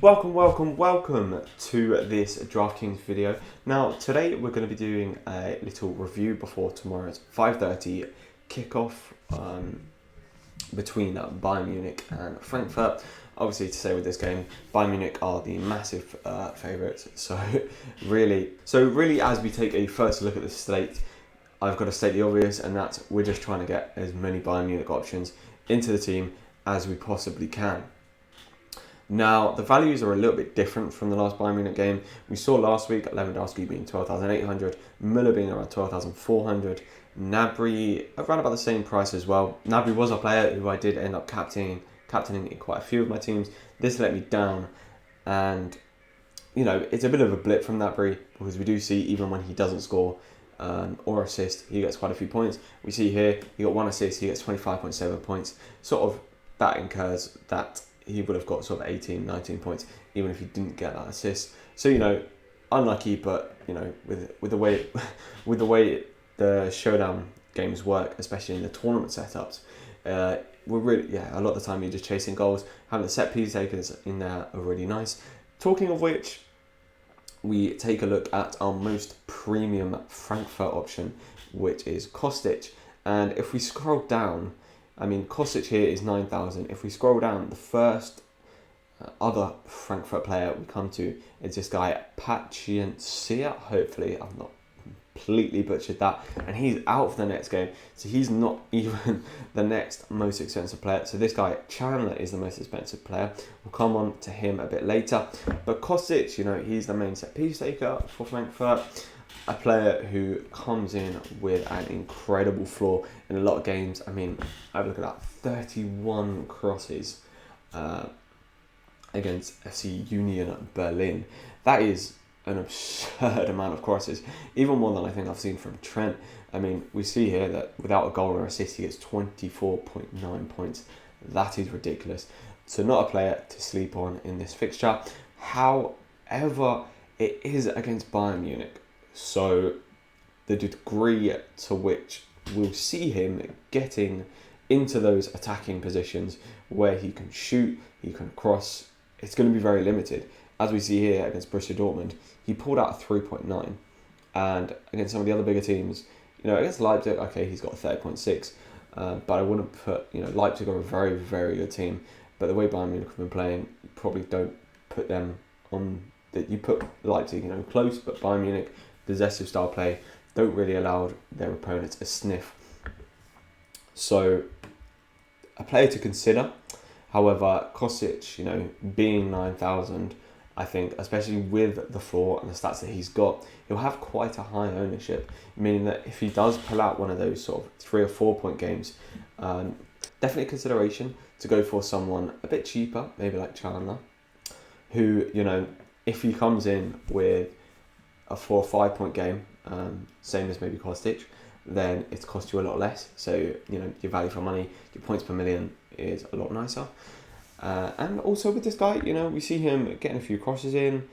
Welcome to this DraftKings video. Now, today we're going to be doing a little review before tomorrow's 5:30 kickoff between Bayern Munich and Frankfurt. Obviously, to say with this game, Bayern Munich are the massive favourites. So really, as we take a first look at the slate, I've got to state the obvious, and that's we're just trying to get as many Bayern Munich options into the team as we possibly can. Now, the values are a little bit different from the last Bayern Munich game. We saw last week Lewandowski being 12,800, Müller being around 12,400, Gnabry around about the same price as well. Gnabry was a player who I did end up captaining in quite a few of my teams. This let me down, and it's a bit of a blip from Gnabry because we do see even when he doesn't score or assist, he gets quite a few points. We see here he got one assist, he gets 25.7 points. Sort of that incurs that he would have got sort of 18, 19 points even if he didn't get that assist. So unlucky, but with the way the Showdown games work, especially in the tournament setups, we're really a lot of the time you're just chasing goals. Having the set piece takers in there are really nice. Talking of which, we take a look at our most premium Frankfurt option, which is Kostic. And if we scroll down, Kostic here is 9,000. If we scroll down, the first other Frankfurt player we come to is this guy, Paciencia. Hopefully, I've not completely butchered that. And he's out for the next game. So he's not even the next most expensive player. So this guy, Chandler, is the most expensive player. We'll come on to him a bit later. But Kostic, he's the main set piece taker for Frankfurt. A player who comes in with an incredible floor in a lot of games. Have a look at that, 31 crosses against FC Union Berlin. That is an absurd amount of crosses, even more than I think I've seen from Trent. We see here that without a goal or assist, he gets 24.9 points. That is ridiculous. So not a player to sleep on in this fixture. However, it is against Bayern Munich. So the degree to which we'll see him getting into those attacking positions where he can shoot, he can cross, it's going to be very limited. As we see here against Borussia Dortmund, he pulled out a 3.9. And against some of the other bigger teams, against Leipzig, okay, he's got a 30.6. But I wouldn't put, Leipzig are a very, very good team. But the way Bayern Munich have been playing, you probably don't put them on, that you put Leipzig, close, but Bayern Munich, possessive style play, don't really allow their opponents a sniff. So a player to consider. However, Kostic, being 9,000, I think, especially with the floor and the stats that he's got, he'll have quite a high ownership, meaning that if he does pull out one of those sort of 3 or 4 point games, definitely consideration to go for someone a bit cheaper, maybe like Chandler, who, if he comes in with a 4 or 5 point game, same as maybe Kostic, then it's cost you a lot less. So, your value for money, your points per million is a lot nicer. And also with this guy, we see him getting a few crosses in.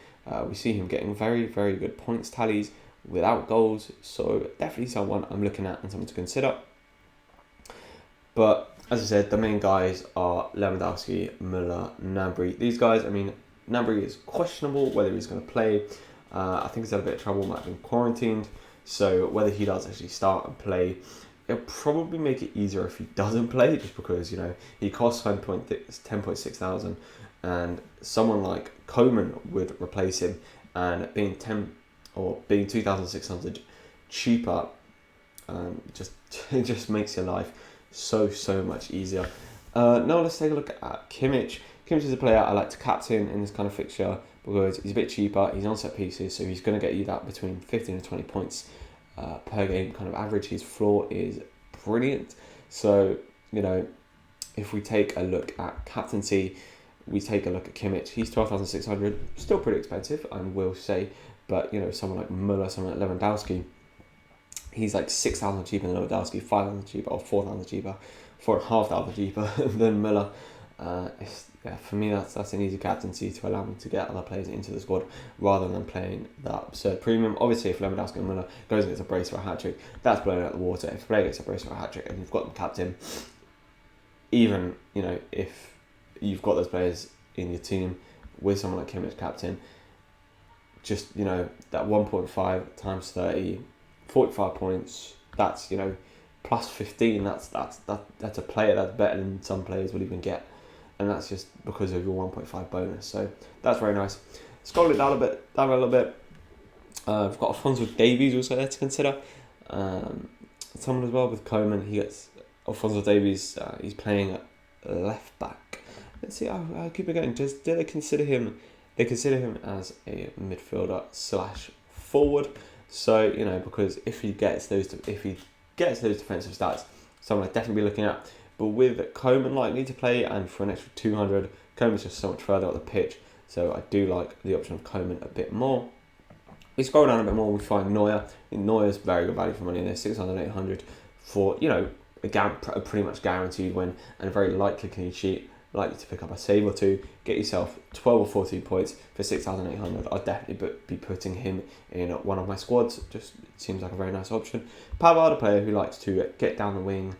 We see him getting very, very good points tallies without goals. So definitely someone I'm looking at and someone to consider. But as I said, the main guys are Lewandowski, Müller, Gnabry. These guys, Gnabry is questionable whether he's going to play. I think he's had a bit of trouble, might have been quarantined. So whether he does actually start and play, it'll probably make it easier if he doesn't play, just because, he costs 10.6 thousand, and someone like Coleman would replace him, and being 2,600 cheaper, it just makes your life so much easier. Now let's take a look at Kimmage. Kimmage is a player I like to captain in this kind of fixture because he's a bit cheaper, he's on set pieces, so he's going to get you that between 15 and 20 points per game kind of average. His floor is brilliant. So, if we take a look at captaincy, we take a look at Kimmage. He's 12,600, still pretty expensive, I will say, but, someone like Müller, someone like Lewandowski, he's like 6,000 cheaper than Lewandowski, 5,000 cheaper, or 4,000 cheaper, 4,500 cheaper than Müller. For me, that's an easy captaincy to allow me to get other players into the squad rather than playing that absurd premium. Obviously, if Lewandowski and Müller goes against a brace for a hat-trick, that's blown out the water. If a player gets a brace for a hat-trick and you've got them captain, even if you've got those players in your team, with someone like Kimmage captain, just, you know, that 1.5 times 30, 45 points, that's, you know, plus 15, that's a player that's better than some players will even get. And that's just because of your 1.5 bonus. So that's very nice. Scroll it down a little bit. We've got Alphonso Davies also there to consider. Someone as well with Coleman. He gets Alphonso Davies. He's playing left back. Let's see. I'll keep it going. Do they consider him? They consider him as a midfielder / forward. So, you know, because if he gets those defensive stats, someone I'd definitely be looking at. But with Coleman likely to play, and for an extra 200, Coleman's just so much further up the pitch. So I do like the option of Coleman a bit more. We scroll down a bit more, we find Neuer. Neuer's very good value for money in there, 600, 800 for, you know, a pretty much guaranteed win and a very likely clean sheet. Likely to pick up a save or two, get yourself 12 or 14 points for 6,800. I'd definitely be putting him in one of my squads. Just seems like a very nice option. Pavard, a player who likes to get down the wing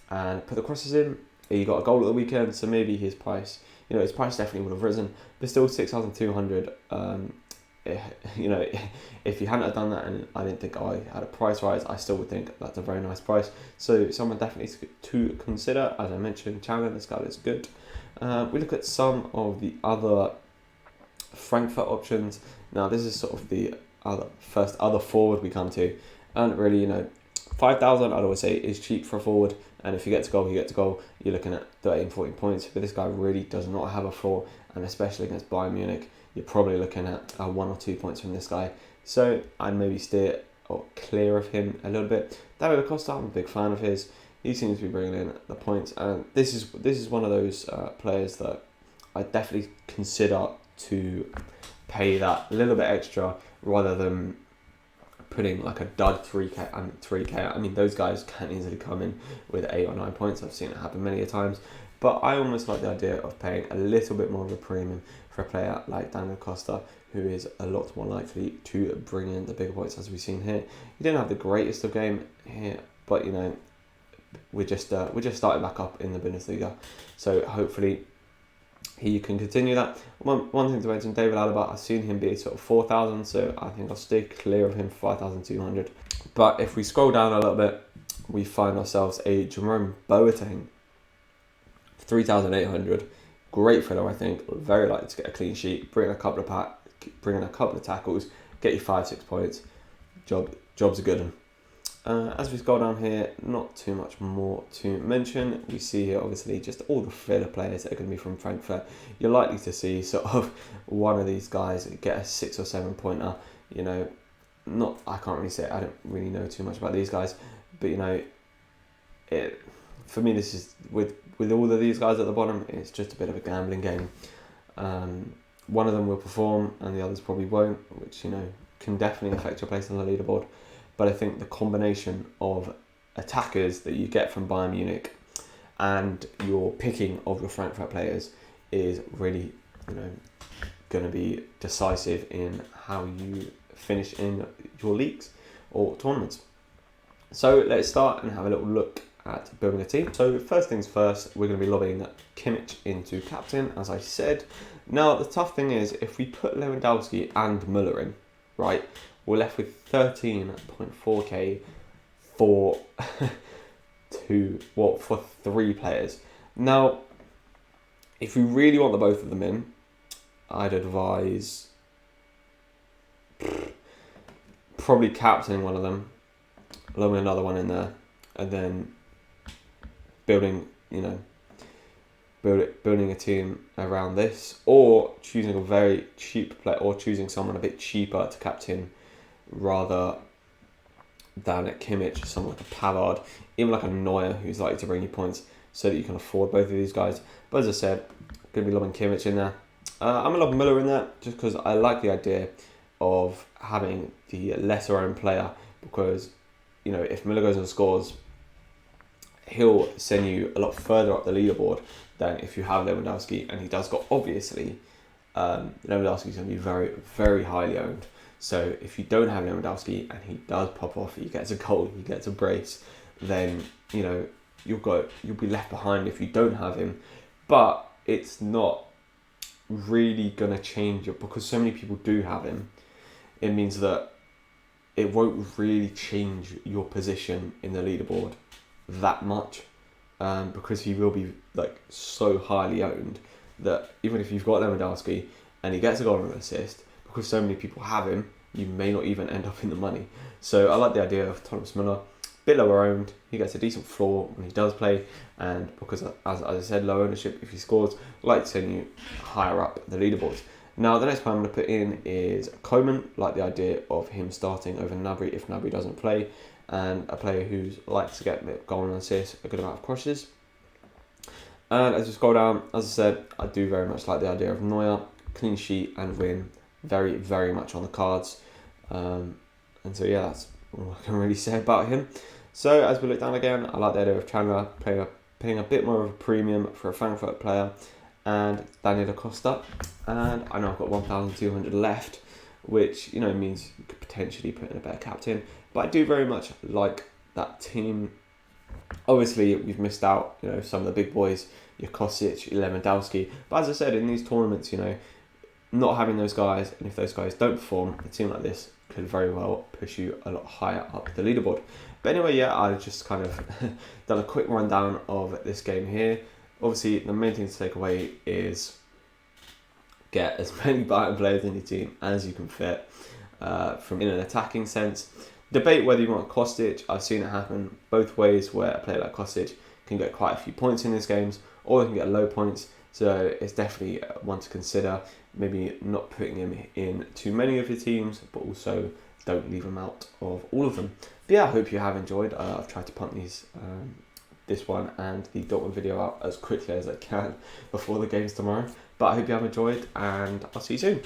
and put the crosses in. He got a goal at the weekend, so maybe his price, you know, his price definitely would have risen, but still 6,200. You know, if you hadn't have done that and I didn't think I had a price rise, I still would think that's a very nice price. So someone definitely to consider. As I mentioned, Chandler, this guy is good. We look at some of the other Frankfurt options. Now this is sort of the other forward we come to, and really, you know, 5,000 I'd always say is cheap for a forward, and if you get to goal, you get to goal. You're looking at 13, 14 points, but this guy really does not have a floor, and especially against Bayern Munich, you're probably looking at 1 or 2 points from this guy. So I'd maybe steer or clear of him a little bit. David Costa, I'm a big fan of his. He seems to be bringing in the points, and this is one of those players that I definitely consider to pay that little bit extra rather than putting like a dud 3k and 3k. I mean, those guys can easily come in with 8 or 9 points. I've seen it happen many a times, but I almost like the idea of paying a little bit more of a premium for a player like Daniel Costa, who is a lot more likely to bring in the bigger points, as we've seen here. He didn't have the greatest of game here, but, you know, we're just starting back up in the Bundesliga, so hopefully he can continue that. One thing to mention, David Alaba, I've seen him be sort of 4,000, so I think I'll stay clear of him for 5,200. But if we scroll down a little bit, we find ourselves a Jerome Boateng, 3,800. Great filler, I think. Very likely to get a clean sheet. Bring in a couple of tackles, get you 5-6 points. Job's a good one. As we scroll down here, not too much more to mention. We see here obviously just all the filler players that are going to be from Frankfurt. You're likely to see sort of one of these guys get a 6 or 7 pointer. You know, I can't really say, I don't really know too much about these guys, but, you know, for me, this is with all of these guys at the bottom, it's just a bit of a gambling game. One of them will perform and the others probably won't, which, you know, can definitely affect your place on the leaderboard. But I think the combination of attackers that you get from Bayern Munich and your picking of your Frankfurt players is really, you know, going to be decisive in how you finish in your leagues or tournaments. So let's start and have a little look at building a team. So first things first, we're going to be lobbing Kimmage into captain, as I said. Now the tough thing is, if we put Lewandowski and Müller in, right, we're left with 13.4k for for 3 players. Now, if we really want the both of them in, I'd advise probably captaining one of them, lobbing another one in there, and then building a team around this, or choosing a very cheap player, or choosing someone a bit cheaper to captain rather than at Kimmage, someone like a Pavard, even like a Neuer who's likely to bring you points, so that you can afford both of these guys. But as I said, going to be lobbing Kimmage in there. I'm going to lob Müller in there just because I like the idea of having the lesser owned player, because, you know, if Müller goes and scores, he'll send you a lot further up the leaderboard than if you have Lewandowski, and he does got, obviously, Lewandowski's going to be very, very highly owned. So if you don't have Lewandowski and he does pop off, he gets a goal, he gets a brace, then, you know, you'll be left behind if you don't have him. But it's not really going to change it, because so many people do have him. It means that it won't really change your position in the leaderboard that much, because he will be like so highly owned that even if you've got Lewandowski and he gets a goal and an assist, because so many people have him, you may not even end up in the money. So I like the idea of Thomas Müller. Bit lower owned, he gets a decent floor when he does play, and because as I said, low ownership, if he scores, like to send you higher up the leaderboards. Now the next player I'm going to put in is Coleman. Like the idea of him starting over Gnabry if Gnabry doesn't play, and a player who likes to get a goal and assist, a good amount of crosses. And as we scroll down, as I said, I do very much like the idea of Neuer, clean sheet and win, very, very much on the cards. And so yeah, that's all I can really say about him. So as we look down again, I like the idea of Chandler paying a bit more of a premium for a Frankfurt player, and Daniel Costa. And I know I've got 1,200 left, which means you could potentially put in a better captain. But I do very much like that team. Obviously, we've missed out, some of the big boys, your Kostic, your Lewandowski. But as I said, in these tournaments, not having those guys, and if those guys don't perform, a team like this could very well push you a lot higher up the leaderboard. But anyway, yeah, I've just kind of done a quick rundown of this game here. Obviously, the main thing to take away is get as many Bayern players in your team as you can fit, from in an attacking sense. Debate whether you want Kostic. I've seen it happen both ways, where a player like Kostic can get quite a few points in these games, or they can get low points. So it's definitely one to consider. Maybe not putting him in too many of your teams, but also don't leave him out of all of them. But yeah, I hope you have enjoyed. I've tried to pump this one and the Dortmund video out as quickly as I can before the games tomorrow. But I hope you have enjoyed, and I'll see you soon.